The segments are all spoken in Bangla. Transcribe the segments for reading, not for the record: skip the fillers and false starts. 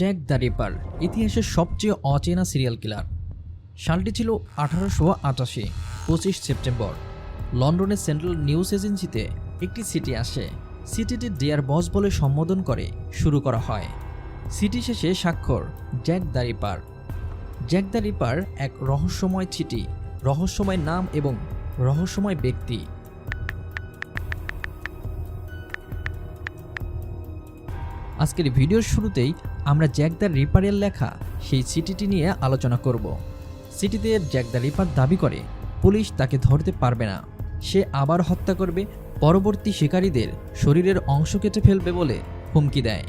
জ্যাক দ্য রিপার ইতিহাসের সবচেয়ে অচেনা সিরিয়াল কিলার। সালটি ছিল 1888। 25 সেপ্টেম্বর লন্ডনের সেন্ট্রাল নিউজ এজেন্সিতে একটি চিঠি আসে। চিঠিটি ডিয়ার বস বলে সম্বোধন করে শুরু করা হয়। চিঠি শেষে স্বাক্ষর Jack the reaper. Jack the reaper এক রহস্যময় চিঠি, রহস্যময় নাম এবং রহস্যময় ব্যক্তি। আজকের ভিডিওর শুরুতেই আমরা জ্যাক দ্য রিপারের লেখা সেই চিঠিটি নিয়ে আলোচনা করব। চিঠিতে জ্যাক দ্য রিপার দাবি করে পুলিশ তাকে ধরতে পারবে না, সে আবার হত্যা করবে, পরবর্তী শিকারীদের শরীরের অংশ কেটে ফেলবে বলে হুমকি দেয়।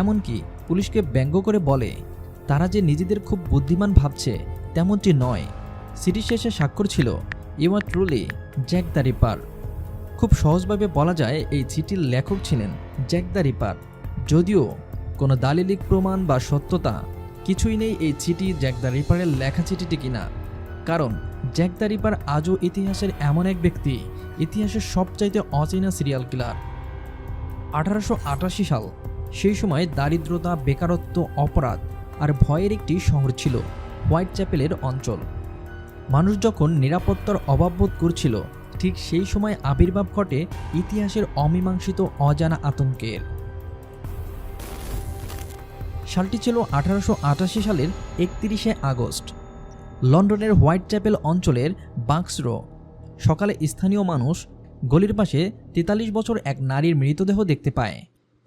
এমনকি পুলিশকে ব্যঙ্গ করে বলে তারা যে নিজেদের খুব বুদ্ধিমান ভাবছে তেমনটি নয়। চিঠি শেষে স্বাক্ষর ছিল yours truly Jack the Ripper. খুব সহজভাবে বলা যায় এই চিঠির লেখক ছিলেন জ্যাক দ্য রিপার। যদিও কোনো দালিলিক প্রমাণ বা সত্যতা কিছুই নেই এই চিঠি জ্যাক দ্য রিপারের লেখা চিঠিটি কিনা, কারণ জ্যাক দ্য রিপার আজও ইতিহাসের এমন এক ব্যক্তি, ইতিহাসের সবচাইতে অচেনা সিরিয়াল কিলার। 1888 সাল, সেই সময় দারিদ্রতা, বেকারত্ব, অপরাধ আর ভয়ের একটি শহর ছিল হোয়াইট চ্যাপেলের অঞ্চল। মানুষ যখন নিরাপত্তার অভাব বোধ করছিল, ঠিক সেই সময় আবির্ভাব ঘটে ইতিহাসের অমীমাংসিত অজানা আতঙ্কের। সালটি ছিল 1888 সালের 31শে আগস্ট। লন্ডনের হোয়াইট চ্যাপেল অঞ্চলের বাক্স রো। সকালে স্থানীয় মানুষ গলির পাশে 43 বছর এক নারীর মৃতদেহ দেখতে পায়।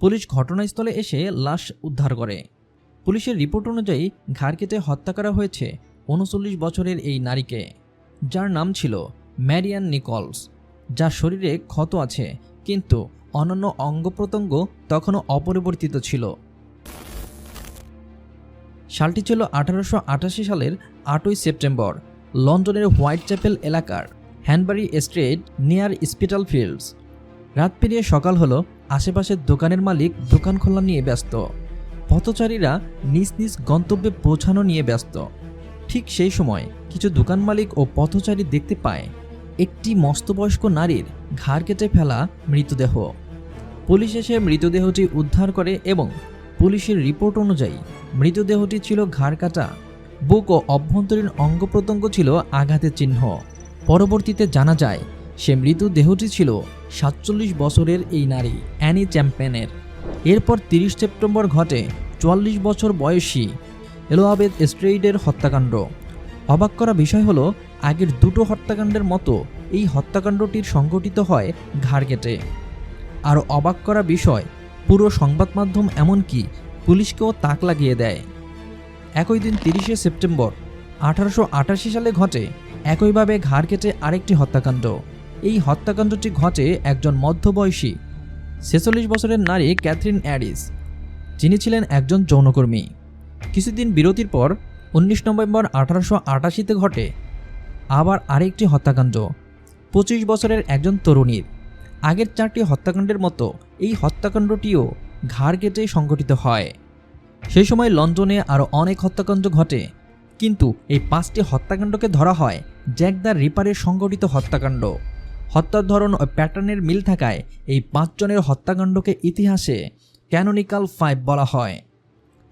পুলিশ ঘটনাস্থলে এসে লাশ উদ্ধার করে। পুলিশের রিপোর্ট অনুযায়ী ঘাড় কেটে হত্যা করা হয়েছে 39 বছরের এই নারীকে, যার নাম ছিল ম্যারিয়ান নিকলস। যার শরীরে ক্ষত আছে, কিন্তু অন্যান্য অঙ্গ প্রত্যঙ্গ তখনও অপরিবর্তিত ছিল। সালটি ছিল 1888 সালের 8ই সেপ্টেম্বর। লন্ডনের হোয়াইট চ্যাপেল এলাকার হ্যানবারি স্ট্রিট নিয়ার স্পিটাল ফিল্ডস। রাত পেরিয়ে সকাল হলো, আশেপাশের দোকানের মালিক দোকান খোলা নিয়ে ব্যস্ত, পথচারীরা নিজ নিজ গন্তব্যে পৌঁছানো নিয়ে ব্যস্ত। ঠিক সেই সময় কিছু দোকান মালিক ও পথচারী দেখতে পায় একটি মস্তবয়স্ক নারীর ঘাড় কেটে ফেলা মৃতদেহ। পুলিশ এসে মৃতদেহটি উদ্ধার করে এবং পুলিশের রিপোর্ট অনুযায়ী মৃতদেহটি ছিল ঘাড় কাটা, বুক ও অভ্যন্তরীণ অঙ্গ প্রত্যঙ্গ ছিল আঘাতের চিহ্ন। পরবর্তীতে জানা যায় সে মৃতদেহটি ছিল 47 বছরের এই নারী অ্যানি চ্যাম্পেনের। এরপর 30 সেপ্টেম্বর ঘটে 44 বছর বয়সী এলিজাবেথ স্ট্রেইডের হত্যাকাণ্ড। অবাক করা বিষয় হলো, আগের দুটো হত্যাকাণ্ডের মতো এই হত্যাকাণ্ডটির সংঘটিত হয় ঘাড় কেটে। আরও অবাক করা বিষয়, পুরো সংবাদ মাধ্যম এমনকি পুলিশকেও তাক লাগিয়ে দেয়। একই দিন 30শে সেপ্টেম্বর 1888 সালে ঘটে একইভাবে ঘাড় কেটে আরেকটি হত্যাকাণ্ড। এই হত্যাকাণ্ডটি ঘটে একজন মধ্যবয়সী 46 বছরের নারী ক্যাথরিন অ্যাডিস, যিনি ছিলেন একজন যৌনকর্মী। কিছুদিন বিরতির পর 19 নভেম্বর 1888-তে ঘটে আবার আরেকটি হত্যাকাণ্ড 25 বছরের একজন তরুণীর। আগের 4টি হত্যাকাণ্ডের মতো এই হত্যাকাণ্ডটিও ঘাড় কেটে সংঘটিত হয়। সেই সময় লন্ডনে আরও অনেক হত্যাকাণ্ড ঘটে, কিন্তু এই 5টি হত্যাকাণ্ডকে ধরা হয় জ্যাক দ্য রিপারের সংঘটিত হত্যাকাণ্ড। হত্যার ধরন ও প্যাটার্নের মিল থাকায় এই 5 জনের হত্যাকাণ্ডকে ইতিহাসে ক্যানোনিক্যাল 5 বলা হয়।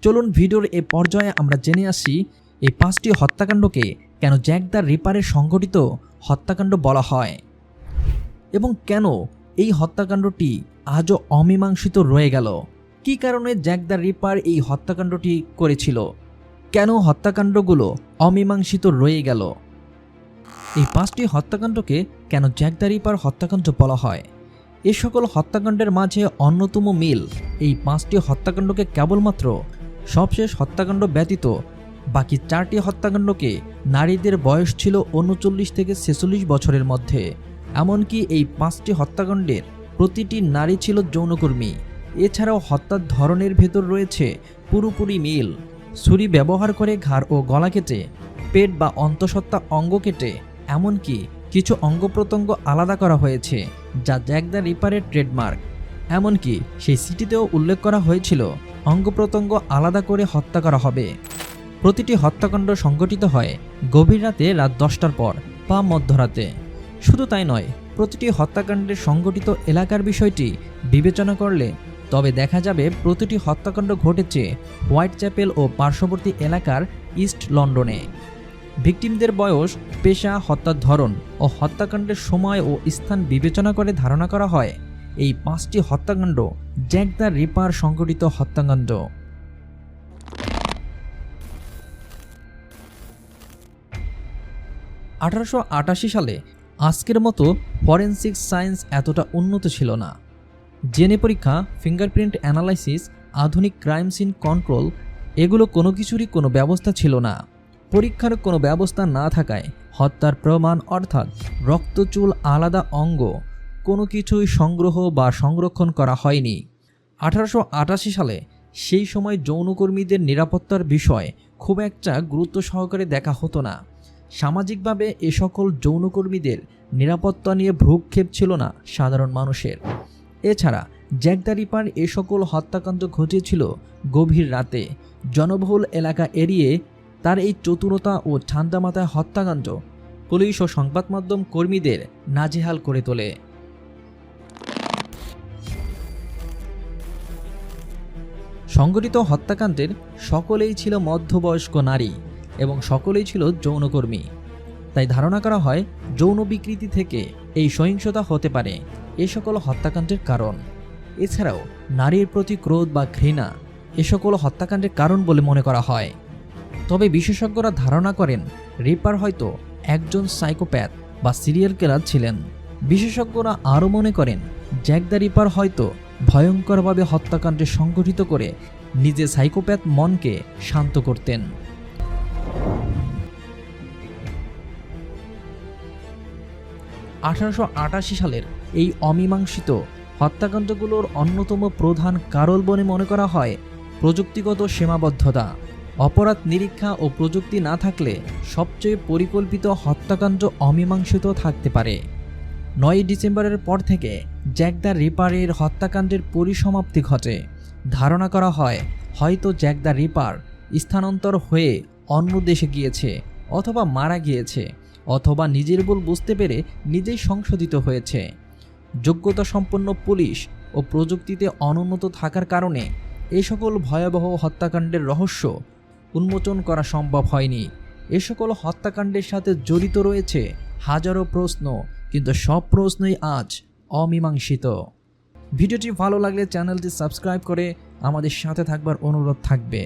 চলুন ভিডিওর এ পর্যায়ে আমরা জেনে আসি এই 5টি হত্যাকাণ্ডকে কেন জ্যাক দ্য রিপারের সংঘটিত হত্যাকাণ্ড বলা হয় এবং কেন এই হত্যাকাণ্ডটি আজও অমীমাংসিত রয়ে গেল। কী কারণে জ্যাক দ্য রিপার এই হত্যাকাণ্ডটি করেছিল, কেন হত্যাকাণ্ডগুলো অমীমাংসিত রয়ে গেল, এই 5টি হত্যাকাণ্ডকে কেন জ্যাক দ্য রিপার হত্যাকাণ্ড বলা হয়। এ সকল হত্যাকাণ্ডের মাঝে অন্যতম মিল এই 5টি হত্যাকাণ্ডকে কেবলমাত্র সবশেষ হত্যাকাণ্ড ব্যতীত বাকি 4টি হত্যাকাণ্ডকে নারীদের বয়স ছিল 39 থেকে 46 বছরের মধ্যে। এমনকি এই 5টি হত্যাকাণ্ডের প্রতিটি নারী ছিল যৌনকর্মী। এছাড়াও হত্যার ধরনের ভেতর রয়েছে পুরোপুরি মিল। ছুরি ব্যবহার করে ঘাড় ও গলা কেটে, পেট বা অন্তঃসত্ত্বা অঙ্গ কেটে, এমনকি কিছু অঙ্গ প্রত্যঙ্গ আলাদা করা হয়েছে, যা জ্যাক দ্য রিপারের ট্রেডমার্ক। এমনকি সেই চিঠিতেও উল্লেখ করা হয়েছিল অঙ্গ প্রত্যঙ্গ আলাদা করে হত্যা করা হবে। প্রতিটি হত্যাকাণ্ড সংঘটিত হয় গভীর রাতে, রাত 10টার পর বা মধ্যরাতে। শুধু তাই নয়, প্রতিটি হত্যাকাণ্ডের সংঘটিত এলাকার বিষয়টি বিবেচনা করলে তবে দেখা যাবে প্রতিটি হত্যাকাণ্ড ঘটেছে হোয়াইট চ্যাপেল ও পার্শ্ববর্তী এলাকার ইস্ট লন্ডনে। ভিকটিমদের বয়স, পেশা, হত্যার ধরন ও হত্যাকাণ্ডের সময় ও স্থান বিবেচনা করে ধারণা করা হয় এই 5টি হত্যাকাণ্ড জ্যাক দ্য রিপার সংঘটিত হত্যাকাণ্ড। 1888 সালে আজকের মতো ফরেনসিক সায়েন্স এতটা উন্নত ছিল না। ডিএনএ পরীক্ষা, ফিঙ্গারপ্রিন্ট অ্যানালাইসিস, আধুনিক ক্রাইম সিন কন্ট্রোল, এগুলো কোনো কিছুরই কোনো ব্যবস্থা ছিল না। পরীক্ষার কোনো ব্যবস্থা না থাকায় হত্যার প্রমাণ অর্থাৎ রক্তচুল, আলাদা অঙ্গ কোনো কিছুই সংগ্রহ বা সংরক্ষণ করা হয়নি। 1888 সালে সেই সময় যৌনকর্মীদের নিরাপত্তার বিষয় খুব একটা গুরুত্ব সহকারে দেখা হতো না। সামাজিকভাবে এ সকল যৌনকর্মীদের নিরাপত্তা নিয়ে ভ্রুক্ষেপ ছিল না সাধারণ মানুষের। এছাড়া জ্যাক দ্য রিপার এ সকল হত্যাকাণ্ড ঘটেছিল গভীর রাতে, জনবহুল এলাকা এড়িয়ে। তার এই চতুরতা ও ঠান্ডা মাথায় হত্যাকাণ্ড পুলিশ ও সংবাদ মাধ্যম কর্মীদের নাজেহাল করে তোলে। সংঘটিত হত্যাকাণ্ডের সকলেই ছিল মধ্যবয়স্ক নারী এবং সকলেই ছিল যৌনকর্মী। তাই ধারণা করা হয় যৌন বিকৃতি থেকে এই সহিংসতা হতে পারে এ সকল হত্যাকাণ্ডের কারণ। এছাড়াও নারীর প্রতি ক্রোধ বা ঘৃণা এ সকল হত্যাকাণ্ডের কারণ বলে মনে করা হয়। তবে বিশেষজ্ঞরা ধারণা করেন রিপার হয়তো একজন সাইকোপ্যাথ বা সিরিয়াল কিলার ছিলেন। বিশেষজ্ঞরা আরও মনে করেন জ্যাক দ্য রিপার হয়তো ভয়ঙ্করভাবে হত্যাকাণ্ড সংগঠিত করে নিজে সাইকোপ্যাথ মনকে শান্ত করতেন। 1888 সালের এই অমীমাংসিত হত্যাকাণ্ডগুলোর অন্যতম প্রধান কারণ বলে মনে করা হয় প্রযুক্তিগত সীমাবদ্ধতা। অপরাধ নিরীক্ষা ও প্রযুক্তি না থাকলে সবচেয়ে পরিকল্পিত হত্যাকাণ্ড অমীমাংসিত থাকতে পারে। 9 ডিসেম্বরের পর থেকে জ্যাক দ্য রিপারের হত্যাকাণ্ডের পরিসমাপ্তি ঘটে। ধারণা করা হয় হয়তো জ্যাক দ্য রিপার স্থানান্তর হয়ে অন্য দেশে গিয়েছে, অথবা মারা গিয়েছে, অথবা নিজের ভুল বুঝতে পেরে নিজেই সংশোধিত হয়েছে। যোগ্যতা সম্পন্ন পুলিশ ও প্রযুক্তিতে অনুন্নত থাকার কারণে এ সকল ভয়াবহ হত্যাকাণ্ডের রহস্য উন্মোচন করা সম্ভব হয়নি। এ সকল হত্যাকাণ্ডের সাথে জড়িত রয়েছে হাজারো প্রশ্ন, কিন্তু সব প্রশ্নই আজ অমীমাংসিত। ভিডিওটি ভালো লাগলে চ্যানেলটি সাবস্ক্রাইব করে আমাদের সাথে থাকবার অনুরোধ থাকবে।